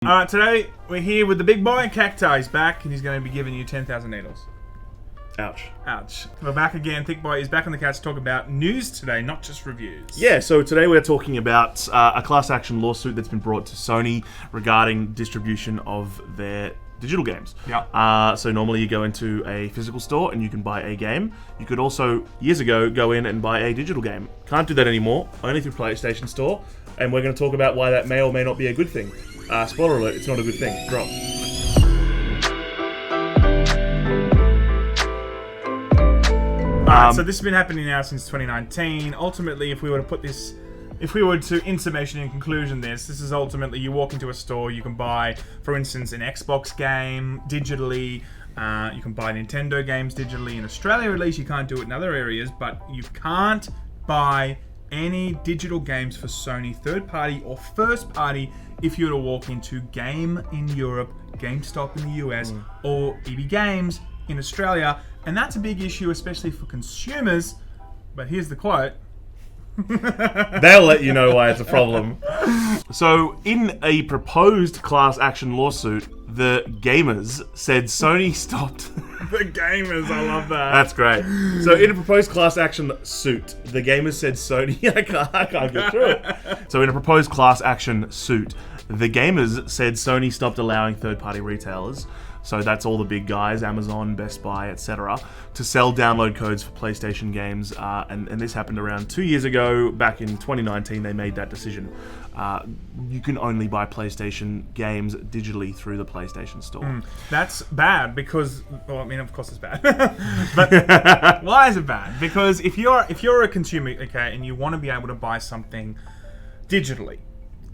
Alright, today we're here with the big boy, Cacti. He's back and he's going to be giving you 10,000 needles. Ouch. Ouch. We're back again. ThiccBoi is back on the couch to talk about news today, not just reviews. Yeah, so today we're talking about a class action lawsuit that's been brought to Sony regarding distribution of their digital games. Yeah. So normally you go into a physical store and you can buy a game. You could also, years ago, go in and buy a digital game. Can't do that anymore, only through PlayStation Store. And we're going to talk about why that may or may not be a good thing. Spoiler alert, it's not a good thing. Drop. So this has been happening now since 2019. Ultimately, if we were to in summation and conclusion this is ultimately you walk into a store, you can buy, for instance, an Xbox game digitally, you can buy Nintendo games digitally. In Australia, at least, you can't do it in other areas, but you can't buy any digital games for Sony, third party or first party, if you were to walk into Game in Europe, GameStop in the US, or EB Games in Australia. And that's a big issue, especially for consumers. But here's the quote. They'll let you know why it's a problem. So, in a proposed class action lawsuit, the gamers said Sony stopped... The gamers, I love that. That's great. So, in a proposed class action suit, the gamers said Sony... I can't get through it. So, in a proposed class action suit, the gamers said Sony stopped allowing third-party retailers, so that's all the big guys, Amazon, Best Buy, etc., to sell download codes for PlayStation games. And this happened around 2 years ago. Back in 2019, they made that decision. You can only buy PlayStation games digitally through the PlayStation Store. That's bad because, well, I mean, of course it's bad. But why is it bad? Because if you're a consumer, okay, and you want to be able to buy something digitally,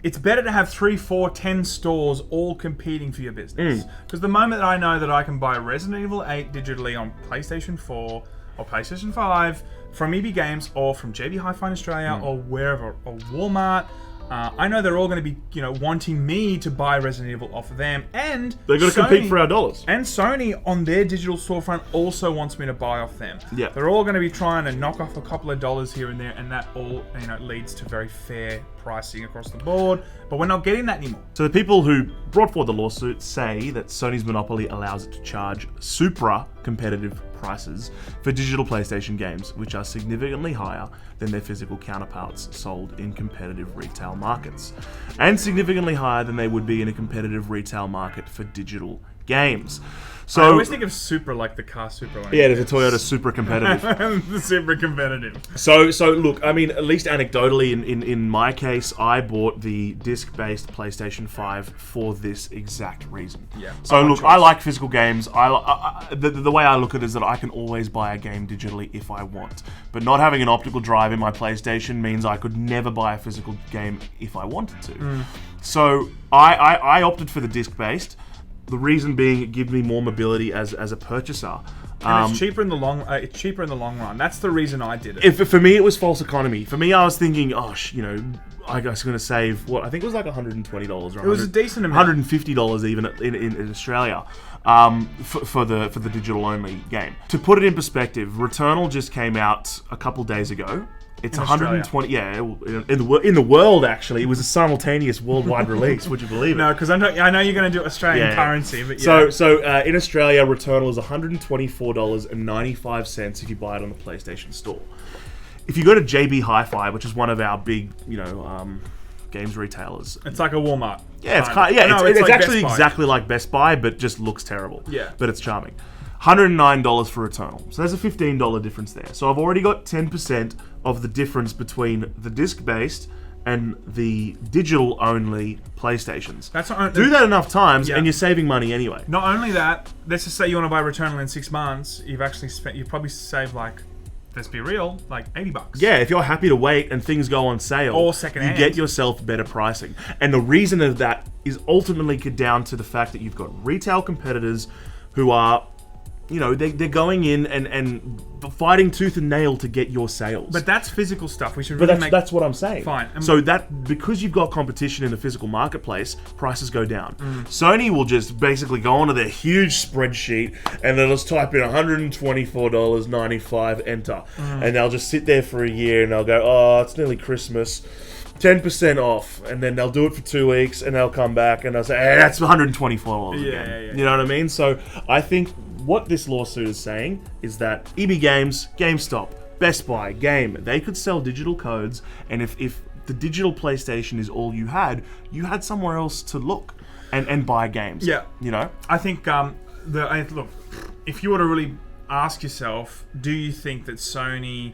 it's better to have 3, 4, 10 stores all competing for your business. Because the moment that I know that I can buy Resident Evil 8 digitally on PlayStation 4 or PlayStation 5 from EB Games or from JB Hi-Fi in Australia or wherever, or Walmart, I know they're all going to be, wanting me to buy Resident Evil off of them, and they're going to compete for our dollars. And Sony on their digital storefront also wants me to buy off them. Yeah, they're all going to be trying to knock off a couple of dollars here and there, and that all leads to very fair pricing across the board. But we're not getting that anymore. So the people who brought forward the lawsuit say that Sony's monopoly allows it to charge supra competitive prices for digital PlayStation games, which are significantly higher than their physical counterparts sold in competitive retail markets, and significantly higher than they would be in a competitive retail market for digital games. So I always think of Supra like the car Supra one. Yeah, there's a Toyota Super competitive. Super competitive. So look, I mean, at least anecdotally, in my case, I bought the disc-based PlayStation 5 for this exact reason. Yeah. So look, I like physical games. The way I look at it is that I can always buy a game digitally if I want. But not having an optical drive in my PlayStation means I could never buy a physical game if I wanted to. So I opted for the disc-based. The reason being, it gives me more mobility as a purchaser. And it's cheaper in the long. Run. That's the reason I did it. For me, it was false economy. For me, I was thinking, I was going to save I think it was like $120 or it was a decent amount. $150 even in Australia for the digital only game. To put it in perspective, Returnal just came out a couple days ago. It's in 120. Australia. Yeah, in the world actually, it was a simultaneous worldwide release. Would you believe it? No, because I know you're going to do Australian currency, but yeah. So in Australia, Returnal is $124.95 if you buy it on the PlayStation Store. If you go to JB Hi-Fi, which is one of our big, games retailers, it's like a Walmart. Yeah, it's like actually exactly like Best Buy, but just looks terrible. Yeah, but it's charming. $109 for Returnal. So there's a $15 difference there. So I've already got 10% of the difference between the disc-based and the digital-only PlayStations. Do that enough times, and you're saving money anyway. Not only that, let's just say you want to buy Returnal in 6 months, you've probably saved let's be real, like $80. Yeah, if you're happy to wait and things go on sale, or secondhand, you get yourself better pricing. And the reason of that is ultimately down to the fact that you've got retail competitors who are, they're going in and fighting tooth and nail to get your sales. But that's physical stuff. We should really that's what I'm saying. Fine. So because you've got competition in the physical marketplace, prices go down. Sony will just basically go onto their huge spreadsheet and they'll just type in $124.95, enter. And they'll just sit there for a year and they'll go, oh, it's nearly Christmas. 10% off, and then they'll do it for 2 weeks, and they'll come back and they'll say, hey, that's $124 again. Yeah. You know what I mean? So I think what this lawsuit is saying is that EB Games, GameStop, Best Buy, Game, they could sell digital codes, and if the digital PlayStation is all you had somewhere else to look and buy games. Yeah. You know? I think, look, if you were to really ask yourself, do you think that Sony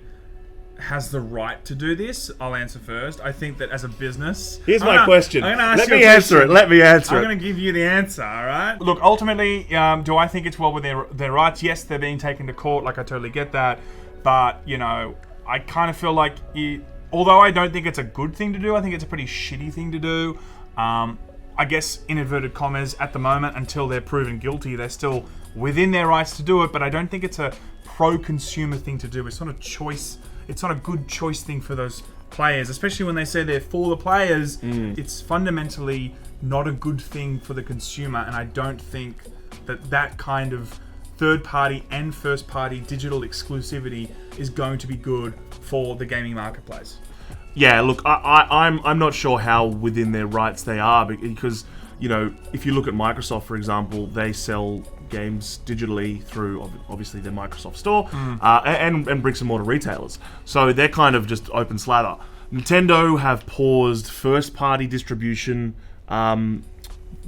has the right to do this? I'll answer first. I think that as a business... Here's my question. I'm gonna ask Let you me a answer question. it. Let me answer I'm it. going to give you the answer, alright? Look, ultimately, do I think it's well within their rights? Yes, they're being taken to court, like I totally get that. But, you know, I kind of feel like, although I don't think it's a good thing to do, I think it's a pretty shitty thing to do. I guess, in inverted commas, at the moment, until they're proven guilty, they're still within their rights to do it, but I don't think it's a pro-consumer thing to do. It's not a choice. It's not a good choice thing for those players, especially when they say they're for the players. It's fundamentally not a good thing for the consumer, and I don't think that kind of third-party and first-party digital exclusivity is going to be good for the gaming marketplace. Yeah, look, I'm not sure how within their rights they are, because, you know, if you look at Microsoft, for example, they sell games digitally through, obviously, their Microsoft Store, and bricks and mortar retailers. So they're kind of just open slather. Nintendo have paused first-party distribution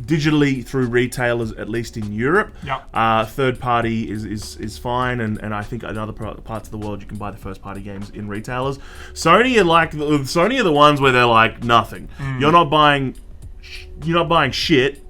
digitally through retailers, at least in Europe. Yep. Third party is fine, and I think in other parts of the world you can buy the first party games in retailers. Sony are the ones where they're like nothing. You're not buying shit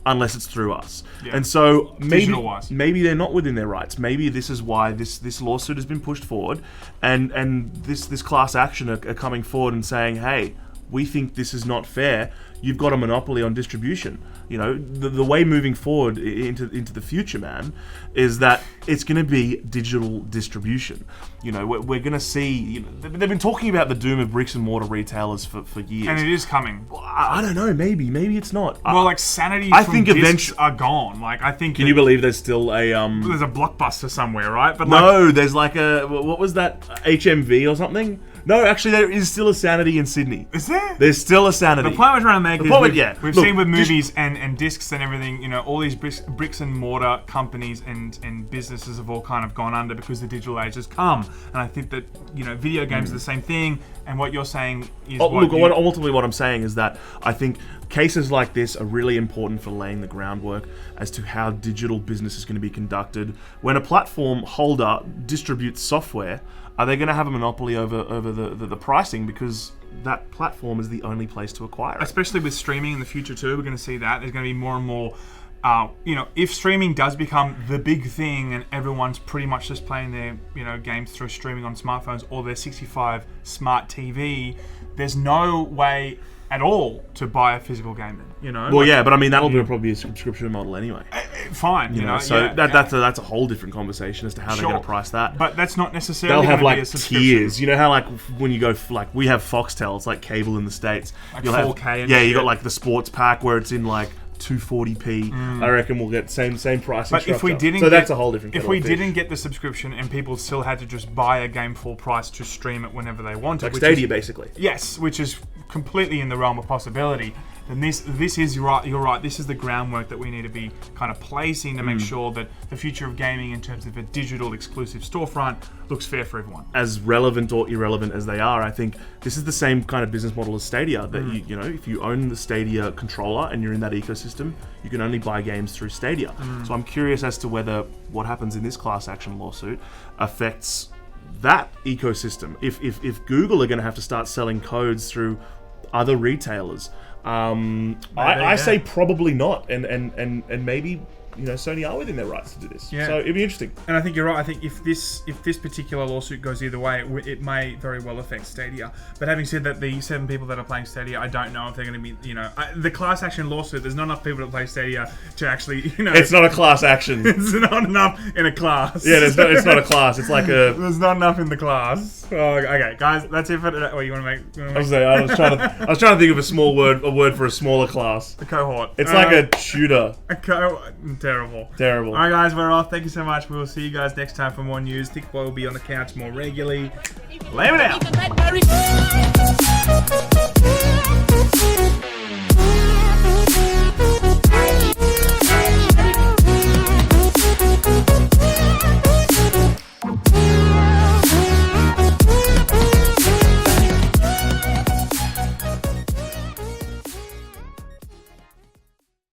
unless it's through us. Yeah. And so maybe they're not within their rights. Maybe this is why this lawsuit has been pushed forward, and this class action are coming forward and saying, hey, we think this is not fair. You've got a monopoly on distribution. You know, the way moving forward into the future, man, is that it's going to be digital distribution. You know, we're going to see... You know, they've been talking about the doom of bricks and mortar retailers for years. And it is coming. I don't know, maybe it's not. Well, like, sanity I from think discs are gone. Like, I think... Can you believe there's still a... There's a Blockbuster somewhere, right? But no, there's like a... What was that? HMV or something? No, actually, there is still a Sanity in Sydney. Is there? There's still a Sanity. The point we're trying to make is we've Look, seen with movies and discs and everything, you know, all these bricks and mortar companies and businesses have all kind of gone under because the digital age has come. And I think that, you know, video games are the same thing. And what you're saying is ultimately what I'm saying is that I think cases like this are really important for laying the groundwork as to how digital business is going to be conducted. When a platform holder distributes software, are they going to have a monopoly over the pricing because that platform is the only place to acquire it? Especially with streaming in the future too, we're going to see that. There's going to be more and more, you know, if streaming does become the big thing and everyone's pretty much just playing their, you know, games through streaming on smartphones or their 65 smart TV, there's no way at all to buy a physical game, you know. Well, yeah, but I mean that'll be probably a subscription model anyway. Fine, you know. So that's a whole different conversation as to how they're going to price that. But that's not necessarily. They'll have be like a subscription. tiers. You know how like when you go like we have Foxtel, it's like cable in the States. Like You'll 4K. Have, yeah, you got like the sports pack where it's in like 240p. I reckon we'll get same pricing structure. If we didn't, that's a whole different. If we didn't get the subscription and people still had to just buy a game full price to stream it whenever they wanted, like Stadia, basically. Yes, which is completely in the realm of possibility. Then this is you're right. This is the groundwork that we need to be kind of placing to make sure that the future of gaming, in terms of a digital exclusive storefront, looks fair for everyone. As relevant or irrelevant as they are, I think this is the same kind of business model as Stadia. That you know, if you own the Stadia controller and you're in that ecosystem, you can only buy games through Stadia. So I'm curious as to whether what happens in this class action lawsuit affects that ecosystem. If Google are going to have to start selling codes through other retailers. I say probably not, and maybe, you know, Sony are within their rights to do this. Yeah. So it'd be interesting. And I think you're right. I think if this particular lawsuit goes either way, it may very well affect Stadia. But having said that, the 7 people that are playing Stadia, I don't know if they're going to be, you know, the class action lawsuit. There's not enough people that play Stadia to actually, you know. It's not a class action. It's not enough in a class. Yeah, it's not a class. It's like a. There's not enough in the class. Oh, okay, guys, that's it for today. What you want to make? I was trying to think of a word for a smaller class. A cohort. It's like a tutor. A Terrible. Terrible. Alright guys, we're off. Thank you so much. We will see you guys next time for more news. ThiccBoi will be on the couch more regularly. Laymen out!